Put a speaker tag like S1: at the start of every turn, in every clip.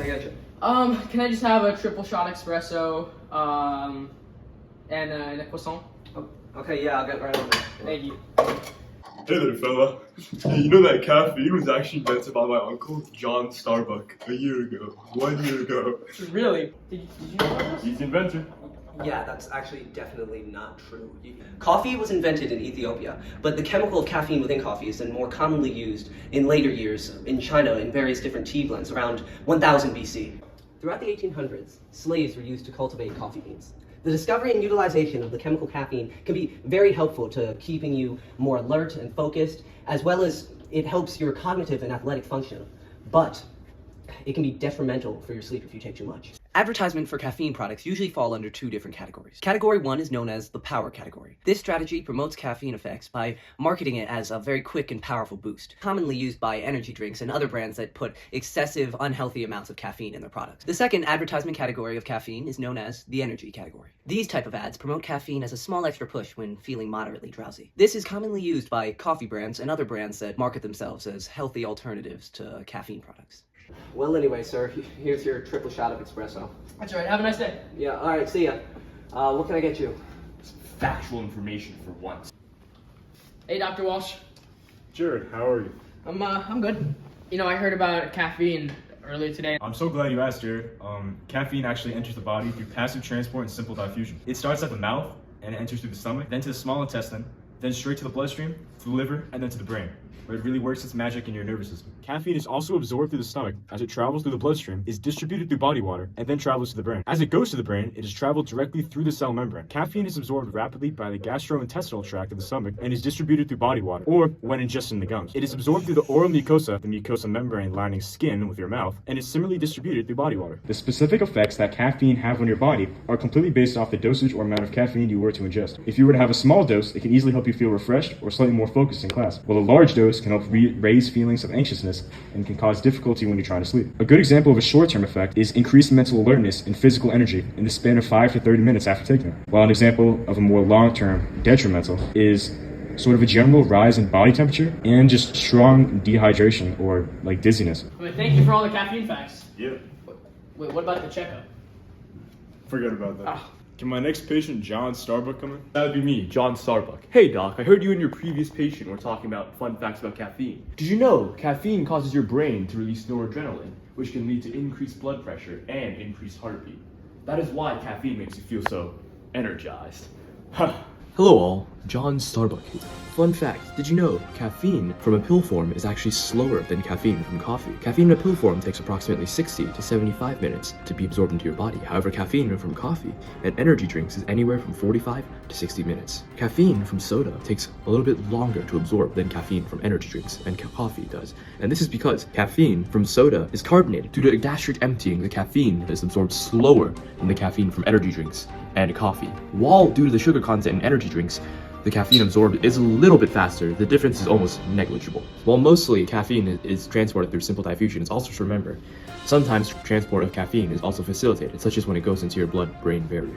S1: can I get you?
S2: Can I just have a triple shot espresso, and a croissant?
S1: Oh, okay, yeah, I'll get right on it.
S2: Thank you.
S3: Hey there, fella. Hey, you know that caffeine was actually invented by my uncle, John Starbuck, a year ago. 1 year ago.
S2: Really? Did you know this?
S3: He's the inventor.
S1: Yeah, that's actually definitely not true. Coffee was invented in Ethiopia, but the chemical of caffeine within coffee is then more commonly used in later years in China in various different tea blends around 1000 BC. Throughout the 1800s, slaves were used to cultivate coffee beans. The discovery and utilization of the chemical caffeine can be very helpful to keeping you more alert and focused, as well as it helps your cognitive and athletic function. But it can be detrimental for your sleep if you take too much. Advertisement for caffeine products usually fall under two different categories. Category 1 is known as the power category. This strategy promotes caffeine effects by marketing it as a very quick and powerful boost, commonly used by energy drinks and other brands that put excessive, unhealthy amounts of caffeine in their products. The second advertisement category of caffeine is known as the energy category. These type of ads promote caffeine as a small extra push when feeling moderately drowsy. This is commonly used by coffee brands and other brands that market themselves as healthy alternatives to caffeine products. Well, anyway, sir, here's your triple shot of espresso.
S2: That's all right. Have a nice day.
S1: Yeah, all right, see ya. What can I get you?
S3: Factual information for once.
S2: Hey, Dr. Walsh.
S3: Jared, how are you?
S2: I'm good. You know, I heard about caffeine earlier today.
S3: I'm so glad you asked, Jared. Caffeine actually enters the body through passive transport and simple diffusion. It starts at the mouth and it enters through the stomach, then to the small intestine, then straight to the bloodstream, to the liver, and then to the brain, where it really works its magic in your nervous system. Caffeine is also absorbed through the stomach as it travels through the bloodstream, is distributed through body water, and then travels to the brain. As it goes to the brain, it is traveled directly through the cell membrane. Caffeine is absorbed rapidly by the gastrointestinal tract of the stomach and is distributed through body water, or when ingested in the gums. It is absorbed through the oral mucosa, the mucosa membrane lining skin with your mouth, and is similarly distributed through body water. The specific effects that caffeine have on your body are completely based off the dosage or amount of caffeine you were to ingest. If you were to have a small dose, it can easily help you feel refreshed or slightly more focused in class, while a large dose can help raise feelings of anxiousness and can cause difficulty when you're trying to sleep. A good example of a short-term effect is increased mental alertness and physical energy in the span of 5 to 30 minutes after taking it, while an example of a more long-term detrimental is sort of a general rise in body temperature and just strong dehydration or like dizziness.
S2: I mean, thank you for all the caffeine facts.
S3: Yeah.
S2: Wait, what about the checkup?
S3: Forget about that.
S2: Ah.
S3: Can my next patient, John Starbuck, come in? That would be me, John Starbuck. Hey doc, I heard you and your previous patient were talking about fun facts about caffeine. Did you know caffeine causes your brain to release noradrenaline, which can lead to increased blood pressure and increased heartbeat? That is why caffeine makes you feel so energized.
S4: Hello all, John Starbuck here. Fun fact, did you know caffeine from a pill form is actually slower than caffeine from coffee? Caffeine in a pill form takes approximately 60 to 75 minutes to be absorbed into your body. However, caffeine from coffee and energy drinks is anywhere from 45 to 60 minutes. Caffeine from soda takes a little bit longer to absorb than caffeine from energy drinks and coffee does. And this is because caffeine from soda is carbonated. Due to gastric emptying, the caffeine is absorbed slower than the caffeine from energy drinks and coffee. While due to the sugar content in energy drinks, the caffeine absorbed is a little bit faster. The difference is almost negligible. While mostly caffeine is transported through simple diffusion, it's also to remember, sometimes transport of caffeine is also facilitated, such as when it goes into your blood-brain barrier.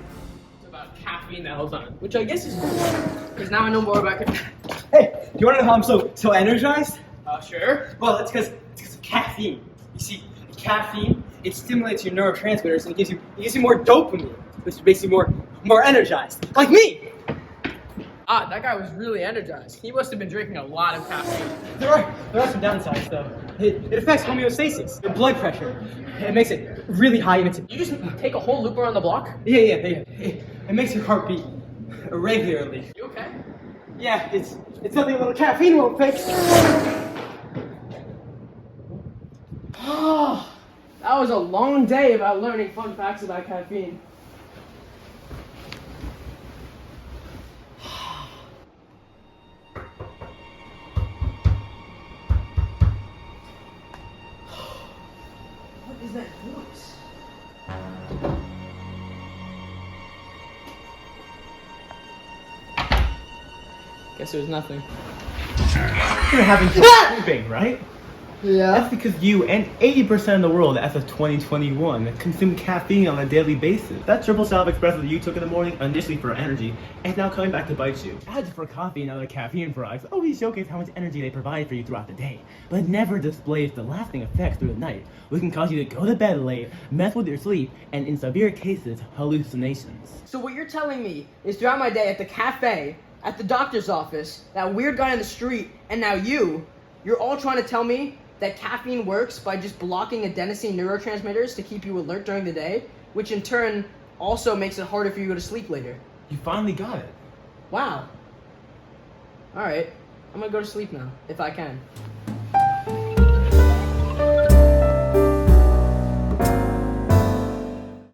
S2: It's about caffeine that whole time, which I guess is cool, because now I know more about caffeine.
S5: Hey, do you want to know how I'm so energized?
S2: Sure.
S5: Well, it's because of caffeine. You see, caffeine, it stimulates your neurotransmitters and it gives you more dopamine, which makes you more energized. Like me!
S2: Ah, that guy was really energized. He must have been drinking a lot of caffeine.
S5: There are some downsides though. It affects homeostasis, your blood pressure. It makes it really high and
S2: You just take a whole loop around the block?
S5: Yeah. It makes your heart beat regularly.
S2: You okay?
S5: Yeah, it's something a little caffeine won't fix.
S2: Oh, that was a long day about learning fun facts about caffeine. What is that voice? Guess it was nothing.
S5: You're having trouble sleeping, right? That's because you and 80% of the world as of 2021 consume caffeine on a daily basis. That triple shot of espresso that you took in the morning, initially for energy, is now coming back to bite you. Ads for coffee and other caffeine products always showcase how much energy they provide for you throughout the day, but it never displays the lasting effects through the night, which can cause you to go to bed late, mess with your sleep, and in severe cases, hallucinations.
S2: So what you're telling me is throughout my day at the cafe, at the doctor's office, that weird guy on the street, and now you're all trying to tell me that caffeine works by just blocking adenosine neurotransmitters to keep you alert during the day, which in turn also makes it harder for you to go to sleep later.
S5: You finally got it.
S2: Wow. Alright, I'm gonna go to sleep now, if I can.